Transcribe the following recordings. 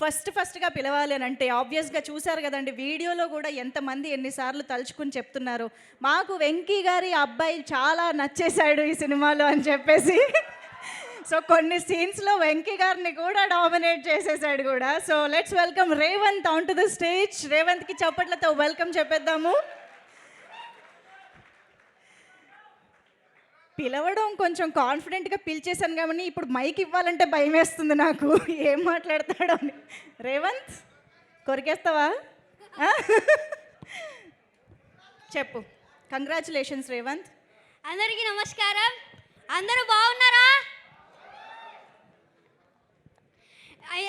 ఫస్ట్‌గా పిలవాలి అని అంటే ఆబ్వియస్‌గా చూసారు గదండీ! వీడియోలో గూడా ఎంతమంది ఎన్నిసార్లు తలుచుకుని చెప్తున్నారు. మాకు 'వెంకీ' గారి అబ్బాయి చాలా నచ్చేసాడు ఈ సినిమాలో అని చెప్పేసి. సో, కొన్ని సీన్స్‌లో 'వెంకీ' గారిని కూడా డామినేట్ చేసేసాడు గూడా. So, let's welcome Revanth on to the stage. రేవంత్‌కి చప్పట్లతో వెల్కమ్ చెప్పేద్దాము. పిలవడం కొంచెం కాన్ఫిడెంట్‌గా పిలిచేసాను గానీ, ఇప్పుడు మైక్ ఇవ్వాలంటే భయమేస్తుంది నాకు. ఏం మాట్లాడతాడో అని. రేవంత్ కొరికేస్తావా? ఆ? చెప్పు. కంగ్రాచ్యులేషన్స్ రేవంత్. అందరికీ నమస్కారం. అందరూ బాగున్నారా?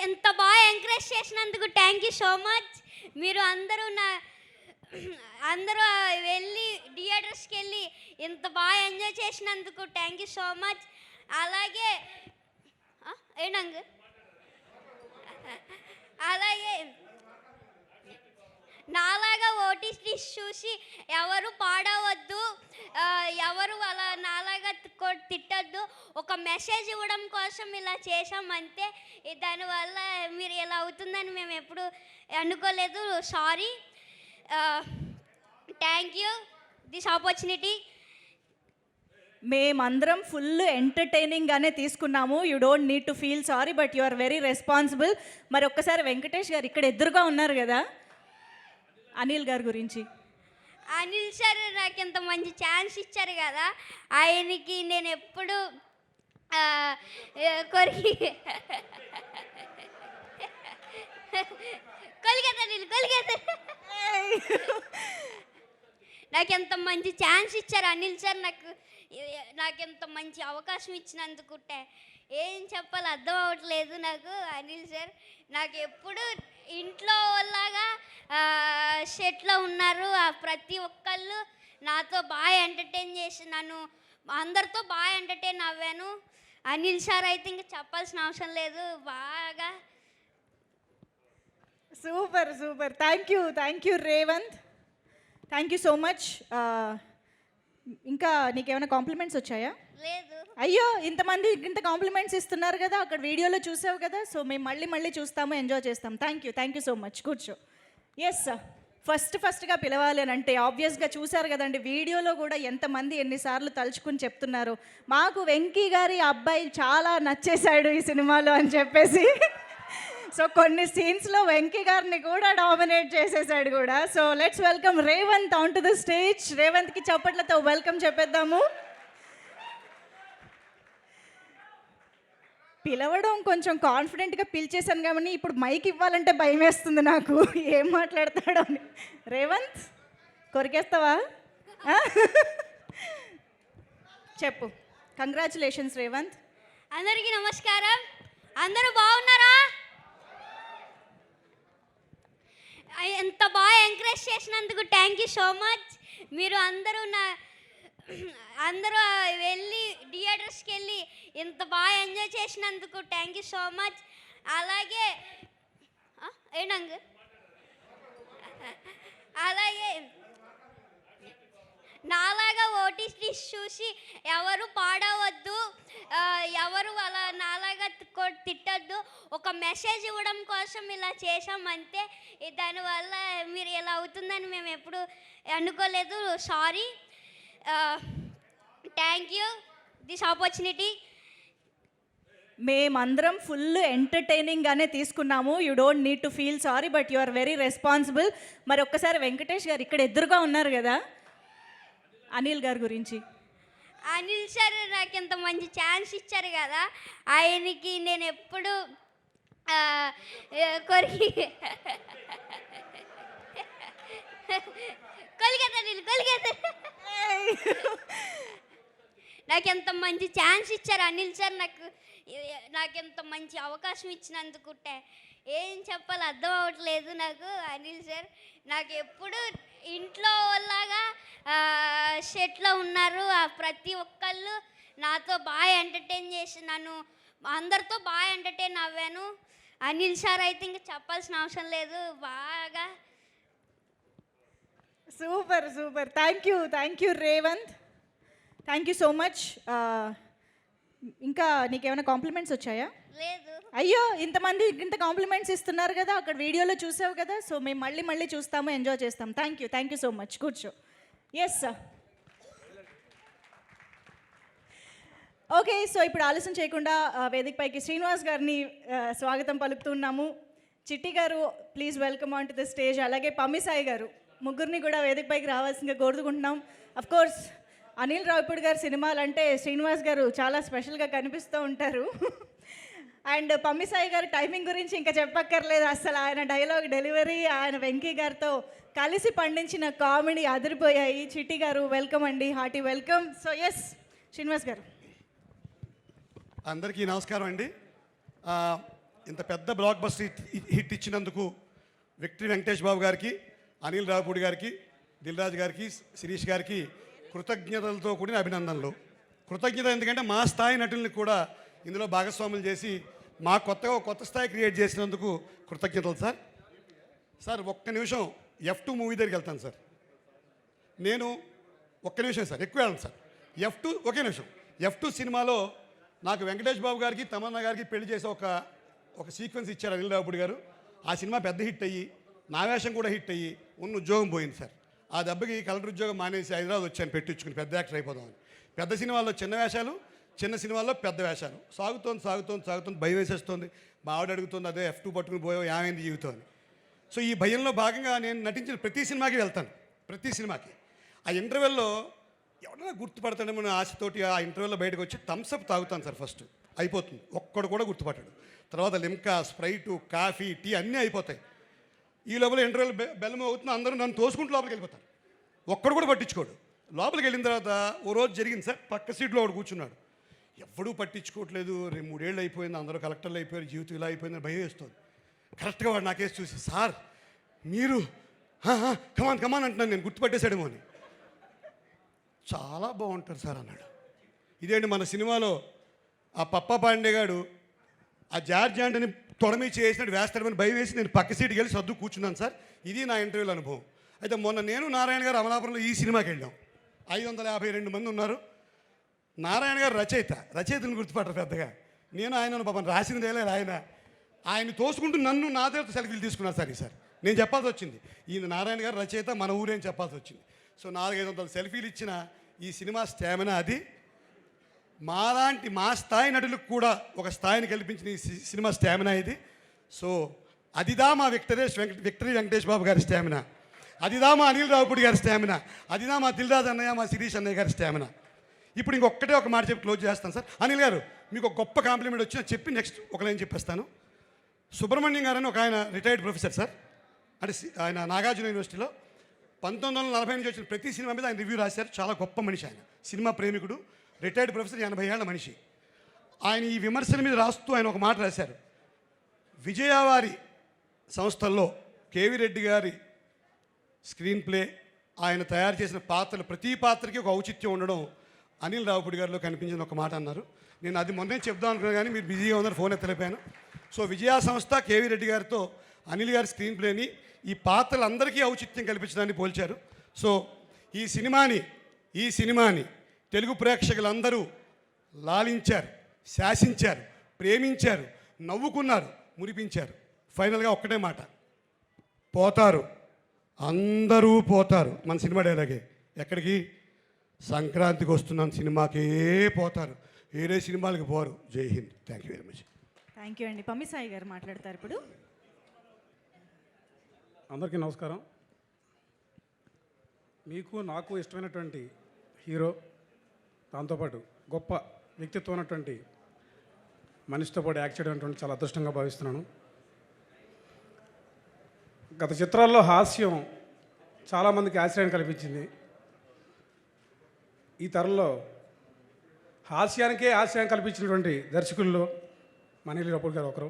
ఎంత బాగా ఎంకరేజ్ చేసినందుకు థ్యాంక్ యూ సో మచ్. మీరు అందరూ వెళ్ళి థియేటర్స్కి వెళ్ళి ఇంత బాగా ఎంజాయ్ చేసినందుకు థ్యాంక్ యూ సో మచ్. అలాగే ఏనంగ్ అలాగే నాలాగా ఓటీటీస్ చూసి ఎవరు పాడవద్దు, ఎవరు అలా నాలాగా తిట్టద్దు. ఒక మెసేజ్ ఇవ్వడం కోసం ఇలా చేసాం అంతే. దానివల్ల మీరు ఇలా అవుతుందని మేము ఎప్పుడు అనుకోలేదు. Sorry. Thank you this opportunity. మేమందరం ఫుల్ ఎంటర్టైనింగ్గానే తీసుకున్నాము. You don't need to feel sorry, but you are very responsible. మరి ఒక్కసారి వెంకటేష్ గారు ఇక్కడ ఎదురుగా ఉన్నారు కదా, అనిల్ గారి గురించి. అనిల్ సార్ నాకు ఇంత మంచి ఛాన్స్ ఇచ్చారు కదా, ఆయనకి నేను ఎప్పుడు కొలిగేత నాకు ఎంత మంచి ఛాన్స్ ఇచ్చారు అనిల్ సార్. నాకు ఎంత మంచి అవకాశం ఇచ్చినందుకు ఏం చెప్పాలి అర్థం అవ్వట్లేదు నాకు. అనిల్ సార్ నాకు ఎప్పుడు ఇంట్లో లాగా సెట్లో ఉన్నారు. ప్రతి ఒక్కళ్ళు నాతో బాగా ఎంటర్టైన్ చేసి నన్ను అందరితో బాగా ఎంటర్టైన్ అవ్వాను. అనిల్ సార్ అయితే ఇంకా చెప్పాల్సిన అవసరం లేదు. బాగా super. Thank you Revanth. Thank you so much. ఇంకా నీకేమైనా కాంప్లిమెంట్స్ వచ్చాయా? లేదు. అయ్యో, ఇంతమంది ఇంత కాంప్లిమెంట్స్ ఇస్తున్నారు కదా, అక్కడ వీడియోలో చూసావు కదా. సో మేము మళ్ళీ చూస్తాము, ఎంజాయ్ చేస్తాం. Thank you so much. కూర్చో. Yes sir. ఫస్ట్‌గా పిలవాలి అని అంటే ఆబ్వియస్గా చూసారు కదండి, వీడియోలో కూడా ఎంతమంది ఎన్నిసార్లు తలుచుకుని చెప్తున్నారు. మాకు 'వెంకీ' గారి అబ్బాయి చాలా నచ్చేసాడు ఈ సినిమాలో అని చెప్పేసి. సో, కొన్ని సీన్స్‌లో 'వెంకీ' గారిని కూడా డామినేట్ చేసేసాడు కూడా. So, let's welcome Revanth on to the stage. రేవంత్‌కి చప్పట్లతో వెల్కమ్ చెప్పేద్దాము. పిలవడం కొంచెం కాన్ఫిడెంట్‌గా పిలిచేసాను కానీ, ఇప్పుడు మైక్ ఇవ్వాలంటే భయమేస్తుంది నాకు. ఏం మాట్లాడతాడో అని. రేవంత్ కొరికేస్తావా? చెప్పు. కంగ్రాచ్యులేషన్స్ రేవంత్. అందరికీ నమస్కారం. అందరూ బాగున్నారా? ఎంత బాగా ఎంకరేజ్ చేసినందుకు థ్యాంక్ యూ సో మచ్. మీరు అందరూ వెళ్ళి థియేటర్స్కి వెళ్ళి ఇంత బాగా ఎంజాయ్ చేసినందుకు థ్యాంక్ యూ సో మచ్. అలాగే ఏనంగ్ అలాగే నాలాగా ఓటీటీస్ చూసి ఎవరు పాడవద్దు, ఎవరు అలా నాలాగా తిట్టద్దు. ఒక మెసేజ్ ఇవ్వడం కోసం ఇలా చేసాం అంతే. దానివల్ల మీరు ఇలా అవుతుందని మేము ఎప్పుడు అనుకోలేదు. Sorry. Thank you this opportunity. మేమందరం ఫుల్ ఎంటర్టైనింగ్గానే తీసుకున్నాము. You don't need to feel sorry, but you are very responsible. మరి ఒక్కసారి వెంకటేష్ గారు ఇక్కడ ఎదురుగా ఉన్నారు కదా, అనిల్ గారి గురించి. అనిల్ సార్ నాకు ఇంత మంచి ఛాన్స్ ఇచ్చారు కదా, ఆయనకి నేను ఎప్పుడు నాకు ఎంత మంచి ఛాన్స్ ఇచ్చారు అనిల్ సార్. నాకు ఎంత మంచి అవకాశం ఇచ్చినందుకు ఏం చెప్పాలి అర్థం అవ్వట్లేదు నాకు. అనిల్ సార్ నాకు ఎప్పుడు ఇంట్లో లాగా సెట్లో ఉన్నారు. ప్రతి ఒక్కళ్ళు నాతో బాగా ఎంటర్టైన్ చేసి నన్ను అందరితో బాగా ఎంటర్టైన్ అవ్వాను. అనిల్ సార్ అయితే ఇంకా చెప్పాల్సిన అవసరం లేదు. బాగా super. Thank you Revanth. Thank you so much. ఇంకా నీకేమైనా కాంప్లిమెంట్స్ వచ్చాయా? లేదు. అయ్యో! ఇంతమంది ఇంత కాంప్లిమెంట్స్ ఇస్తున్నారు కదా! అక్కడ వీడియోలో చూసావు కదా! సో మేము మళ్ళీ మళ్ళీ చూస్తాము, ఎంజాయ్ చేస్తాం. Thank you so much. కూర్చో. Yes sir. ఓకే. సో ఇప్పుడు ఆలస్యం చేయకుండా వేదిక పైకి శ్రీనివాస్ గారిని స్వాగతం పలుకుతున్నాము. చిట్టి గారు please welcome on to the stage. అలాగే పమ్మి సాయి గారు, ముగ్గురిని కూడా వేదిక పైకి రావాల్సిందిగా కోరుకుంటున్నాం. అఫ్ కోర్స్ అనిల్ రావిపూడి గారి సినిమాలు అంటే శ్రీనివాస్ గారు చాలా స్పెషల్గా కనిపిస్తూ ఉంటారు. అండ్ పమ్మి సాయి గారి టైమింగ్ గురించి ఇంకా చెప్పక్కర్లేదు. అసలు ఆయన డైలాగ్ డెలివరీ, ఆయన వెంకీ గారితో కలిసి పండించిన కామెడీ అదిరిపోయాయి. చిట్టి గారు వెల్కమ్ అండి, hearty welcome. So S Srinivas గారు. అందరికీ నమస్కారం అండి. ఇంత పెద్ద బ్లాక్ బస్టర్ హిట్ ఇచ్చినందుకు విక్టరీ వెంకటేష్ బాబు గారికి, అనిల్ రావిపూడి గారికి, దిల్ రాజు గారికి, శిరీష్ గారికి కృతజ్ఞతలతో కూడిన అభినందనలు. కృతజ్ఞత ఎందుకంటే మా స్థాయి నటుల్ని కూడా ఇందులో భాగస్వాములు చేసి మా కొత్త స్థాయి క్రియేట్ చేసినందుకు కృతజ్ఞతలు సార్. సార్ ఒక్క నిమిషం F2 మూవీ దగ్గరికి వెళ్తాను సార్. నేను ఒక్క నిమిషం సార్, ఎక్కువ వెళ్ళను సార్. ఒకే నిమిషం. F2 సినిమాలో నాకు వెంకటేష్ బాబు గారికి, తమన్నా గారికి పెళ్లి చేసే ఒక సీక్వెన్స్ ఇచ్చారు అనిల్ రావిపూడి గారు. ఆ సినిమా పెద్ద హిట్ అయ్యి నా వేషం కూడా హిట్ అయ్యి ఉన్న ఉద్యోగం పోయింది సార్. ఆ దెబ్బకి కలెక్టర్ ఉద్యోగం మానేసి హైదరాబాద్ వచ్చాను పెట్టించుకుని పెద్ద యాక్టర్ అయిపోదామని. పెద్ద సినిమాల్లో చిన్న వేషాలు, చిన్న సినిమాల్లో పెద్ద వేషాలు. సాగుతోంది భయం వేసేస్తుంది. మా ఆవిడ అడుగుతుంది, అదే F2 పట్టుకుని పోయావు ఏమైంది జీవితం అని. సో ఈ భయంలో భాగంగా నేను నటించిన ప్రతి సినిమాకి వెళ్తాను. ప్రతి సినిమాకి ఆ ఇంటర్వెల్లో ఎవరైనా గుర్తుపడతాడేమో ఆశతోటి ఆ ఇంటర్వ్యూలో బయటకు వచ్చి థమ్స్అప్ తాగుతాను సార్. ఫస్ట్ అయిపోతుంది, ఒక్కడు కూడా గుర్తుపట్టాడు. తర్వాత లిమ్కా, స్ప్రైటు, కాఫీ, టీ అన్నీ అయిపోతాయి. ఈ లోపల ఇంటర్వ్యూలో బెల్లం అవుతుంది, అందరూ నన్ను తోసుకుంటూ లోపలికి వెళ్ళిపోతారు. ఒక్కడు కూడా పట్టించుకోడు. లోపలికి వెళ్ళిన తర్వాత ఓ రోజు జరిగింది సార్, పక్క సీట్లో ఒకడు కూర్చున్నాడు. ఎవ్వడూ పట్టించుకోవట్లేదు. 2-3 ఏళ్ళు అయిపోయింది, అందరూ కలెక్టర్లు అయిపోయారు, జీవితం ఇలా అయిపోయిందని భయం వేస్తుంది. కరెక్ట్గా వాడు నాకేసి చూసి, సార్ మీరు కమాన్ అంటున్నాను, నేను గుర్తుపట్టేశాడేమో అని. చాలా బాగుంటారు సార్ అన్నాడు. ఇదేంటి మన సినిమాలో ఆ పప్పా పాండే గారు ఆ జార్జ్ యాంటనీ తొడమి చేసినట్టు వేస్తాడమని భయం వేసి నేను పక్క సీటుకి వెళ్ళి సర్దు కూర్చున్నాను సార్. ఇది నా ఇంటర్వ్యూల అనుభవం. అయితే మొన్న నేను నారాయణ గారు అమలాపురంలో ఈ సినిమాకి వెళ్ళాం. 552 మంది ఉన్నారు. నారాయణ గారు రచయితను గుర్తుపట్టరు పెద్దగా. నేను ఆయన పాపం రాసినదేలే ఆయన తోసుకుంటూ నన్ను నా దగ్గర సెల్ఫీలు తీసుకున్నారు సార్. ఈసారి నేను చెప్పాల్సి వచ్చింది, ఈయన నారాయణ గారు రచయిత, మన ఊరేం చెప్పాల్సి వచ్చింది. సో 400-500 సెల్ఫీలు ఇచ్చిన ఈ సినిమా స్టామినా అది. మా స్థాయి నటులకు కూడా ఒక స్థాయిని కల్పించిన ఈ సినిమా స్టామినా ఇది. సో అదిదా మా విక్టరీ వెంకటేష్ బాబు గారి స్టామినా, అదిదా మా అనిల్ రావిపూడి గారి స్టామినా, అదిదా మా దిల్ రాజు అన్నయ్య, మా శిరీష్ అన్నయ్య గారి స్టామినా. ఇప్పుడు ఇంకొకటే ఒక మాట చెప్పి క్లోజ్ చేస్తాను సార్. అనిల్ గారు మీకు ఒక గొప్ప కాంప్లిమెంట్ వచ్చినా చెప్పి నెక్స్ట్ ఒక లైన్ చెప్పేస్తాను. సుబ్రహ్మణ్యం గారు అని ఒక ఆయన రిటైర్డ్ ప్రొఫెసర్ సార్, అంటే ఆయన నాగార్జున యూనివర్సిటీలో 1940 నుంచి వచ్చిన ప్రతి సినిమా మీద ఆయన రివ్యూ రాశారు. చాలా గొప్ప మనిషి ఆయన, సినిమా ప్రేమికుడు, రిటైర్డ్ ప్రొఫెసర్, 80 ఏళ్ల మనిషి. ఆయన ఈ విమర్శల మీద రాస్తూ ఆయన ఒక మాట రాశారు. విజయవారి సంస్థల్లో కేవీ రెడ్డి గారి స్క్రీన్ ప్లే, ఆయన తయారు చేసిన పాత్రలు ప్రతి పాత్రకి ఒక ఔచిత్యం ఉండడం అనిల్ రావిపూడి గారిలో కనిపించిన ఒక మాట అన్నారు. నేను అది మొన్నే చెప్దాం అనుకున్నాను కానీ మీరు బిజీగా ఉన్నారు, ఫోన్ ఎత్తలేపాను. సో విజయా సంస్థ కేవీ రెడ్డి గారితో అనిల్ గారి స్క్రీన్ ప్లేని ఈ పాత్రలందరికీ ఔచిత్యం కల్పించడాన్ని పోల్చారు. సో ఈ సినిమాని తెలుగు ప్రేక్షకులందరూ లాలించారు, శాసించారు, ప్రేమించారు, నవ్వుకున్నారు, మురిపించారు. ఫైనల్గా ఒక్కటే మాట, పోతారు, అందరూ పోతారు. మన సినిమా డైలాగే. ఎక్కడికి? సంక్రాంతికి వస్తున్నాం సినిమాకే పోతారు, వేరే సినిమాలకు పోరు. జై Hind. Thank you very much. Thank you అండి. పమ్మి సాయి గారు మాట్లాడతారు ఇప్పుడు. అందరికీ నమస్కారం. మీకు నాకు ఇష్టమైనటువంటి హీరో, దాంతోపాటు గొప్ప వ్యక్తిత్వం ఉన్నటువంటి మనిషితో పాటు యాక్ట్ చేయడం చాలా అదృష్టంగా భావిస్తున్నాను. గత చిత్రాల్లో హాస్యం చాలామందికి ఆశ్రయం కల్పించింది. ఈ తరంలో హాస్యానికే ఆశ్రయం కల్పించినటువంటి దర్శకుల్లో అనిల్ రావిపూడి గారు ఒకరు.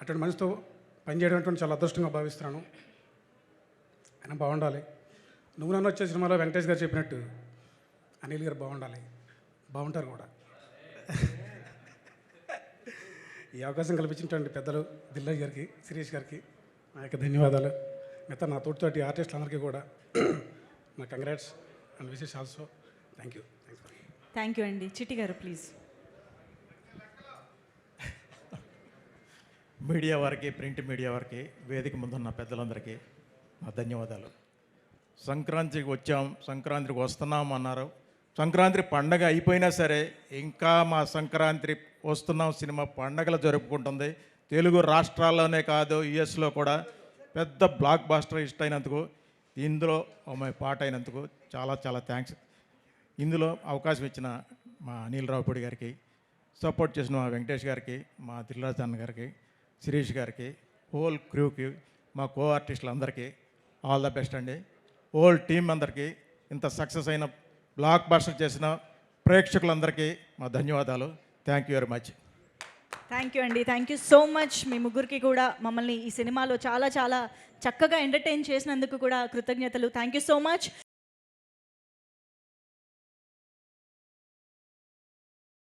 అటువంటి మనిషితో పనిచేయడం చాలా అదృష్టంగా భావిస్తున్నాను. ఆయన బాగుండాలి. నువ్వు నన్ను వచ్చే సినిమాలో వెంకటేష్ గారు చెప్పినట్టు అనిల్ గారు బాగుండాలి, బాగుంటారు కూడా. ఈ అవకాశం కల్పించినటువంటి పెద్దలు దిల్రాజు గారికి, శిరీష్ గారికి నా యొక్క ధన్యవాదాలు. మిగతా నా తోటి ఆర్టిస్టులందరికీ కూడా నా congrats and wishes also. Thank you. Thank you అండి. చిట్టి గారు ప్లీజ్. మీడియా వారికి, ప్రింట్ మీడియా వారికి, వేదిక ముందున్న పెద్దలందరికీ నా ధన్యవాదాలు. సంక్రాంతికి వచ్చాం, సంక్రాంతికి వస్తున్నాం అన్నారు. సంక్రాంతి పండగ అయిపోయినా సరే ఇంకా మా సంక్రాంతి వస్తున్నాం సినిమా పండగలు జరుపుకుంటుంది. తెలుగు రాష్ట్రాల్లోనే కాదు, యుఎస్లో కూడా పెద్ద బ్లాక్ బాస్టర్ హిట్ అయినందుకు, ఇందులో మా పాట అయినందుకు చాలా చాలా థ్యాంక్స్. ఇందులో అవకాశం ఇచ్చిన మా అనిల్ రావుపూడి గారికి, సపోర్ట్ చేసిన మా వెంకటేష్ గారికి, మా దిల్రాజ్ అన్న గారికి, శిరీష్ గారికి, హోల్ క్రూకి, మా కో ఆర్టిస్టులు అందరికీ ఆల్ ద బెస్ట్ అండి. హోల్ టీం అందరికీ, ఇంత సక్సెస్ అయిన బ్లాక్ బాస్టర్ చేసిన ప్రేక్షకులందరికీ మా ధన్యవాదాలు. Thank you very much. Thank you అండి, థ్యాంక్ యూ సో మచ్. మీ ముగ్గురికి కూడా మమ్మల్ని ఈ సినిమాలో చాలా చాలా చక్కగా ఎంటర్టైన్ చేసినందుకు కూడా కృతజ్ఞతలు. Thank you so much.